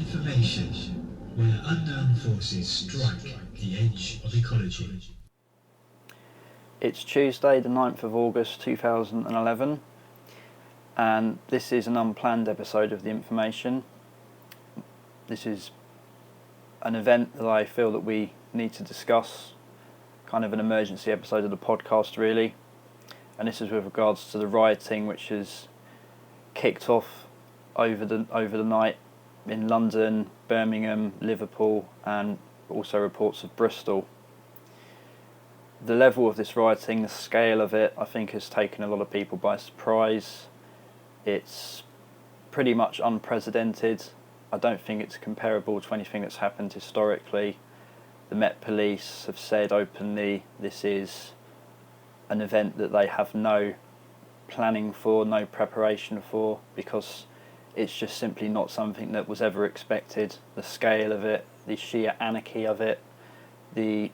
Information, where unknown forces strike the edge of ecology. It's Tuesday the 9th of August 2011 and this is an unplanned episode of The Information. This is an event that I feel that we need to discuss, kind of an emergency episode of the podcast really, and this is with regards to the rioting which has kicked off over the night in London, Birmingham, Liverpool and also reports of Bristol. The level of this rioting, the scale of it, I think has taken a lot of people by surprise. It's pretty much unprecedented. I don't think it's comparable to anything that's happened historically. The Met Police have said openly this is an event that they have no planning for, no preparation for, because it's just simply not something that was ever expected. The scale of it, the sheer anarchy of it, the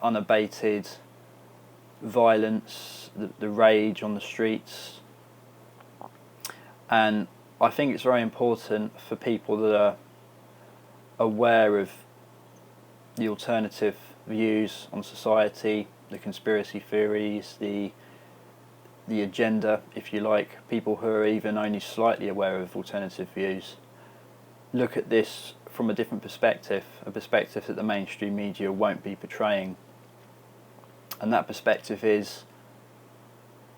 unabated violence, the rage on the streets. And I think it's very important for people that are aware of the alternative views on society, the conspiracy theories, the agenda, if you like, people who are even only slightly aware of alternative views, look at this from a different perspective, a perspective that the mainstream media won't be portraying. And that perspective is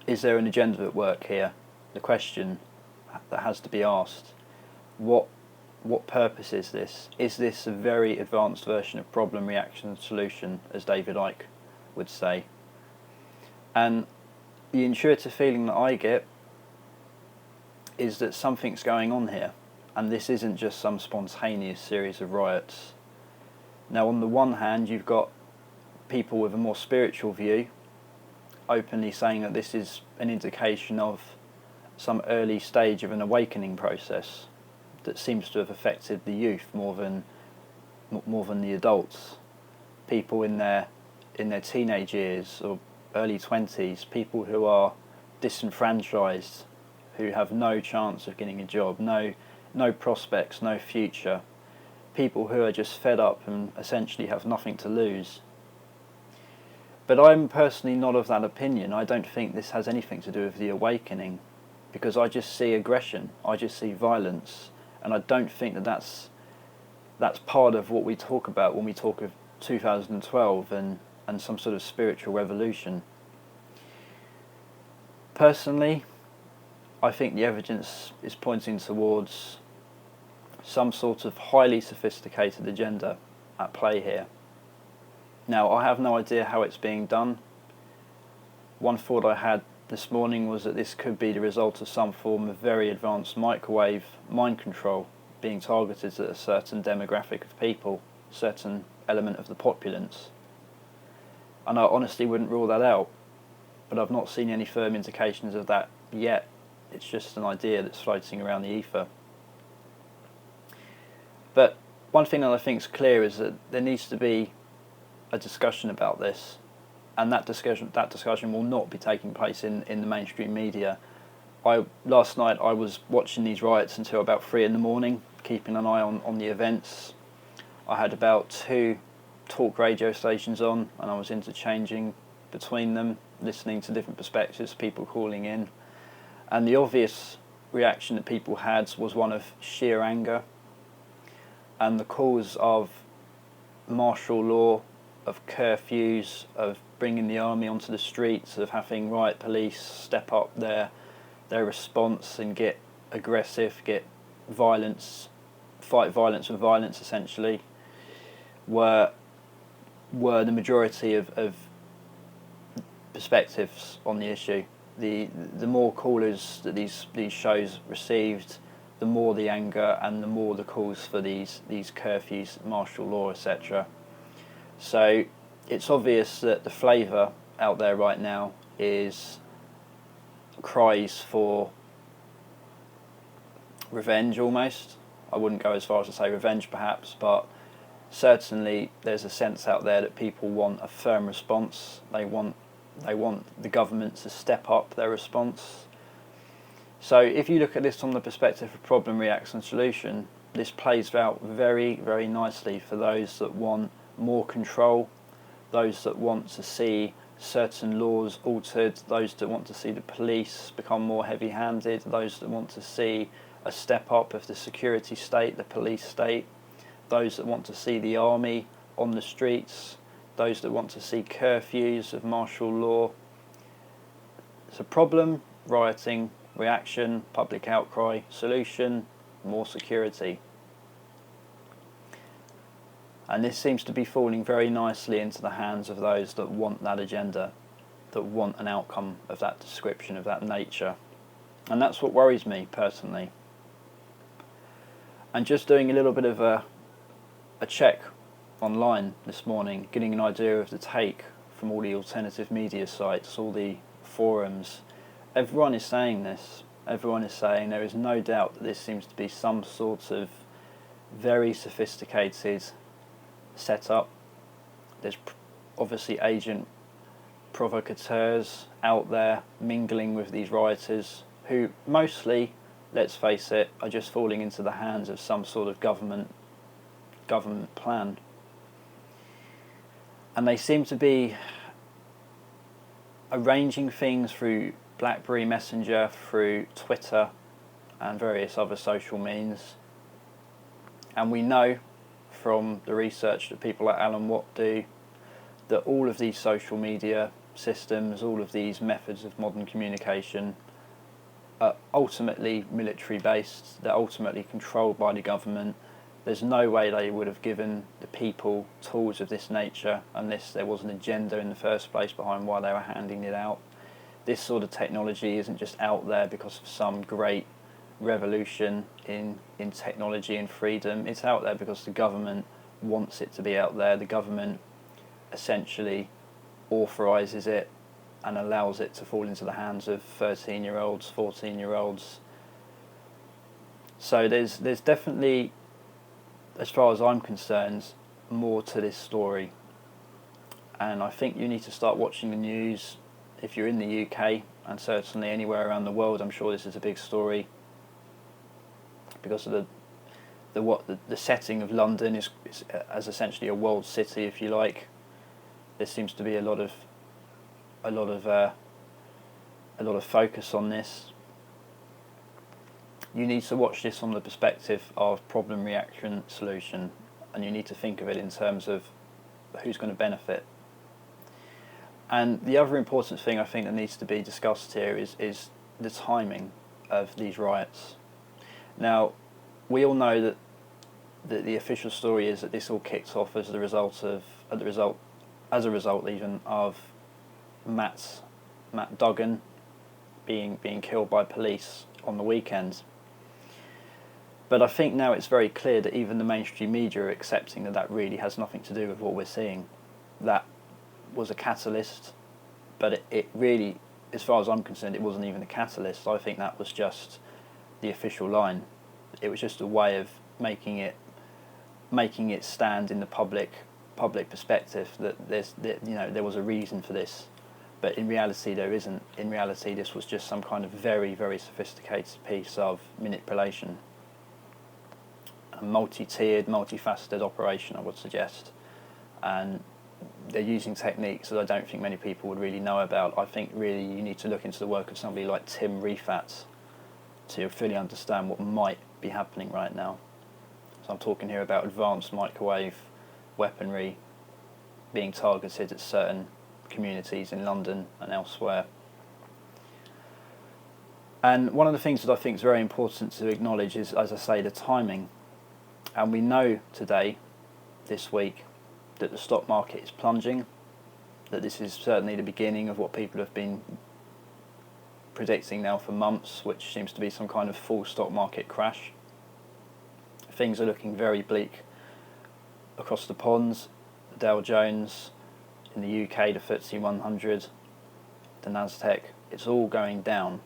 there an agenda at work here? The question that has to be asked. What purpose is this? Is this a very advanced version of problem, reaction and solution, as David Icke would say? And the intuitive feeling that I get is that something's going on here, and this isn't just some spontaneous series of riots. Now, on the one hand, you've got people with a more spiritual view openly saying that this is an indication of some early stage of an awakening process that seems to have affected the youth more than the adults. People in their teenage years or early 20s, people who are disenfranchised, who have no chance of getting a job, no prospects, no future, people who are just fed up and essentially have nothing to lose. But I'm personally not of that opinion. I don't think this has anything to do with the awakening, because I just see aggression, I just see violence, and I don't think that's part of what we talk about when we talk of 2012 and some sort of spiritual revolution. Personally, I think the evidence is pointing towards some sort of highly sophisticated agenda at play here. Now, I have no idea how it's being done. One thought I had this morning was that this could be the result of some form of very advanced microwave mind control being targeted at a certain demographic of people, a certain element of the populace. And I honestly wouldn't rule that out, but I've not seen any firm indications of that yet. It's just an idea that's floating around the ether. But one thing that I think is clear is that there needs to be a discussion about this, and that discussion will not be taking place in the mainstream media. Last night I was watching these riots until about 3 a.m, keeping an eye on the events. I had about 2 talk radio stations on, and I was interchanging between them, listening to different perspectives, people calling in, and the obvious reaction that people had was one of sheer anger, and the cause of martial law, of curfews, of bringing the army onto the streets, of having riot police step up their response and get aggressive, get violence, fight violence with violence essentially, were the majority of perspectives on the issue. The more callers that these shows received, the more the anger and the more the calls for these curfews, martial law, etc. So it's obvious that the flavour out there right now is cries for revenge almost. I wouldn't go as far as to say revenge perhaps, but certainly there's a sense out there that people want a firm response. They want the government to step up their response. So if you look at this from the perspective of problem, reaction, solution, this plays out very, very nicely for those that want more control, those that want to see certain laws altered, those that want to see the police become more heavy-handed, those that want to see a step up of the security state, the police state, those that want to see the army on the streets, those that want to see curfews of martial law. It's a problem, rioting, reaction, public outcry, solution, more security. And this seems to be falling very nicely into the hands of those that want that agenda, that want an outcome of that description, of that nature. And that's what worries me personally. And just doing a little bit of a check online this morning, getting an idea of the take from all the alternative media sites, all the forums, everyone is saying this. Everyone is saying there is no doubt that this seems to be some sort of very sophisticated setup. There's obviously agent provocateurs out there mingling with these rioters who mostly, let's face it, are just falling into the hands of some sort of government plan. And they seem to be arranging things through BlackBerry Messenger, through Twitter and various other social means. And we know from the research that people like Alan Watt do that all of these social media systems, all of these methods of modern communication are ultimately military based, they're ultimately controlled by the government. There's no way they would have given the people tools of this nature unless there was an agenda in the first place behind why they were handing it out. This sort of technology isn't just out there because of some great revolution in technology and freedom. It's out there because the government wants it to be out there. The government essentially authorises it and allows it to fall into the hands of 13-year-olds, 14-year-olds. So there's definitely, as far as I'm concerned, more to this story. And I think you need to start watching the news. If you're in the UK, and certainly anywhere around the world, I'm sure this is a big story because of the setting of London is as essentially a world city, if you like. There seems to be a lot of focus on this. You need to watch this from the perspective of problem, reaction, solution, and you need to think of it in terms of who's going to benefit. And the other important thing I think that needs to be discussed here is the timing of these riots. Now, we all know that the official story is that this all kicked off as a result even of Matt Duggan being killed by police on the weekend. But I think now it's very clear that even the mainstream media are accepting that really has nothing to do with what we're seeing. That was a catalyst, but it really, as far as I'm concerned, it wasn't even a catalyst. I think that was just the official line. It was just a way of making it stand in the public perspective that there was a reason for this. But in reality, there isn't. In reality, this was just some kind of very, very sophisticated piece of manipulation. A multi-tiered, multifaceted operation, I would suggest. And they're using techniques that I don't think many people would really know about. I think really you need to look into the work of somebody like Tim Refat to fully understand what might be happening right now. So I'm talking here about advanced microwave weaponry being targeted at certain communities in London and elsewhere. And one of the things that I think is very important to acknowledge is, as I say, the timing. And we know today, this week, that the stock market is plunging, that this is certainly the beginning of what people have been predicting now for months, which seems to be some kind of full stock market crash. Things are looking very bleak across the ponds. The Dow Jones, in the UK, the FTSE 100, the Nasdaq, it's all going down.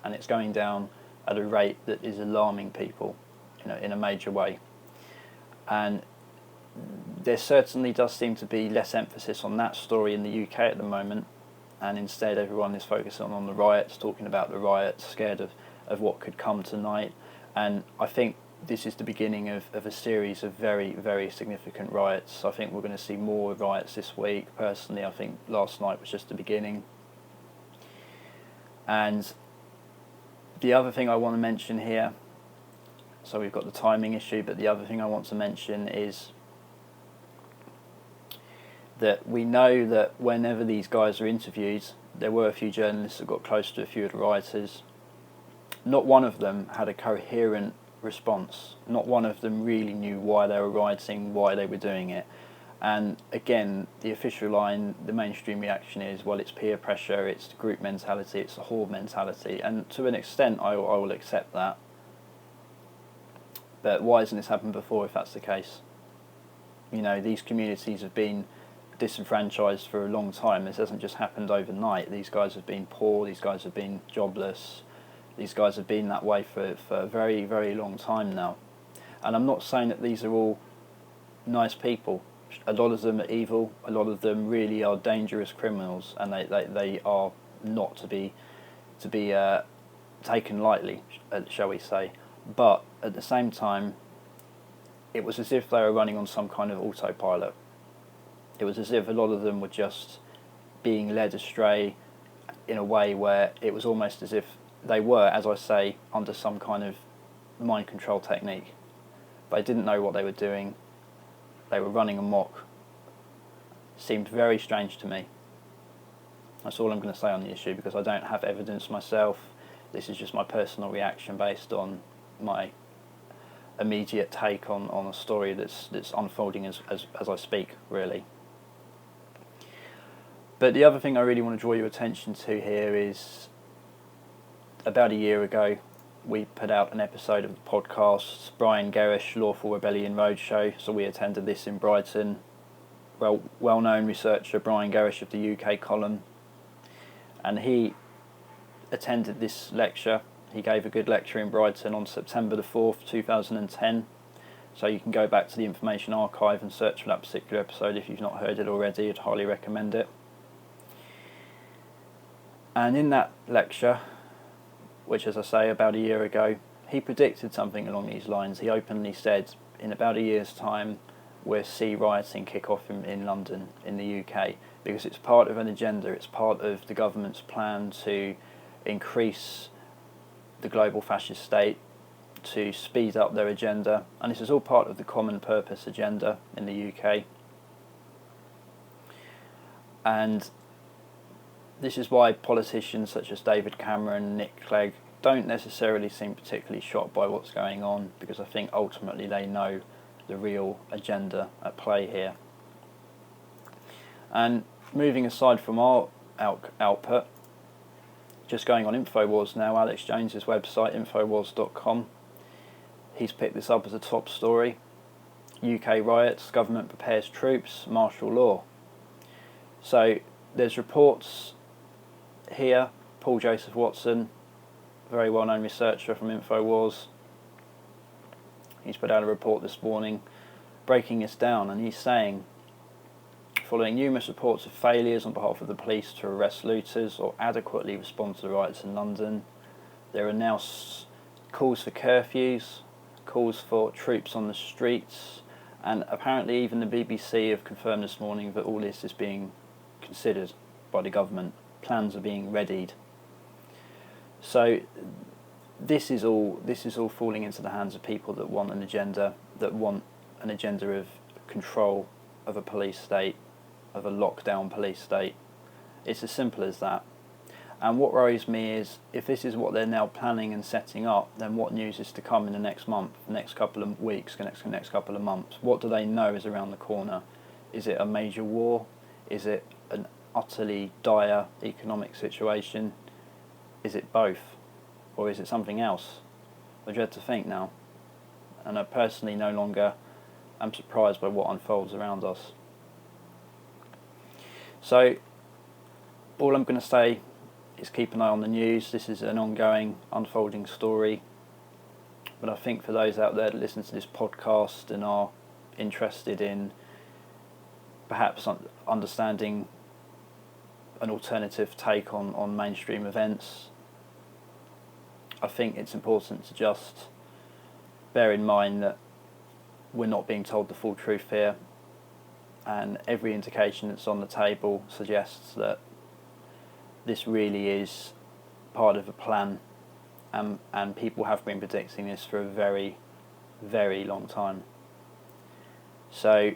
And it's going down at a rate that is alarming people, in a major way. And there certainly does seem to be less emphasis on that story in the UK at the moment, and instead everyone is focusing on the riots, talking about the riots, scared of what could come tonight. And I think this is the beginning of a series of very, very significant riots. I think we're going to see more riots this week. Personally, I think last night was just the beginning. And the other thing I want to mention here, so we've got the timing issue, but the other thing I want to mention is that we know that whenever these guys are interviewed, there were a few journalists that got close to a few of the rioters. Not one of them had a coherent response. Not one of them really knew why they were rioting, why they were doing it. And again, the official line, the mainstream reaction is, well, it's peer pressure, it's the group mentality, it's the horde mentality. And to an extent, I will accept that. But why hasn't this happened before if that's the case? You know, these communities have been disenfranchised for a long time. This hasn't just happened overnight. These guys have been poor, these guys have been jobless, these guys have been that way for a very, very long time now. And I'm not saying that these are all nice people. A lot of them are evil, a lot of them really are dangerous criminals, and they are not to be taken lightly, shall we say. But at the same time, it was as if they were running on some kind of autopilot. It was as if a lot of them were just being led astray in a way where it was almost as if they were, as I say, under some kind of mind control technique. They didn't know what they were doing. They were running amok. Seemed very strange to me. That's all I'm going to say on the issue, because I don't have evidence myself. This is just my personal reaction based on my immediate take on a story that's unfolding as I speak, really. But the other thing I really want to draw your attention to here is, about a year ago, we put out an episode of the podcast, Brian Gerrish, Lawful Rebellion Roadshow. So we attended this in Brighton. Well-known researcher Brian Gerrish of the UK column. And he attended this lecture. He gave a good lecture in Brighton on September the 4th, 2010. So you can go back to the information archive and search for that particular episode if you've not heard it already. I'd highly recommend it. And in that lecture, which, as I say, about a year ago, he predicted something along these lines. He openly said, in about a year's time, we'll see rioting kick off in London, in the UK, because it's part of an agenda, it's part of the government's plan to increase the global fascist state, to speed up their agenda, and this is all part of the common purpose agenda in the UK. And this is why politicians such as David Cameron, Nick Clegg, don't necessarily seem particularly shocked by what's going on, because I think ultimately they know the real agenda at play here. And moving aside from our output, just going on Infowars now, Alex Jones's website, infowars.com, he's picked this up as a top story. UK riots, government prepares troops, martial law. So there's reports here. Paul Joseph Watson, very well-known researcher from Infowars, he's put out a report this morning breaking this down, and he's saying, following numerous reports of failures on behalf of the police to arrest looters or adequately respond to the riots in London, there are now calls for curfews, calls for troops on the streets, and apparently even the BBC have confirmed this morning that all this is being considered by the government. Plans are being readied. So this is all falling into the hands of people that want an agenda of control of a police state, of a lockdown police state. It's as simple as that. And what worries me is, if this is what they're now planning and setting up, then what news is to come in the next month, the next couple of weeks, the next couple of months? What do they know is around the corner? Is it a major war? Is it an utterly dire economic situation? Is it both? Or is it something else? I dread to think now. And I personally no longer am surprised by what unfolds around us. So, all I'm going to say is keep an eye on the news. This is an ongoing, unfolding story. But I think for those out there that listen to this podcast and are interested in perhaps understanding an alternative take on mainstream events, I think it's important to just bear in mind that we're not being told the full truth here, and every indication that's on the table suggests that this really is part of a plan, and people have been predicting this for a very, very long time. So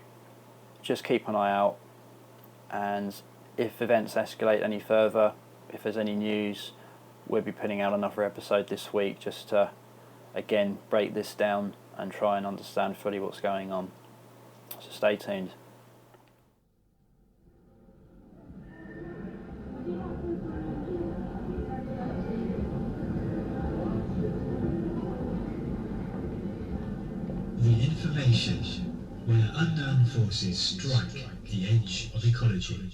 just keep an eye out, and if events escalate any further, if there's any news, we'll be putting out another episode this week just to, again, break this down and try and understand fully what's going on. So stay tuned. The information where unknown forces strike the edge of ecology.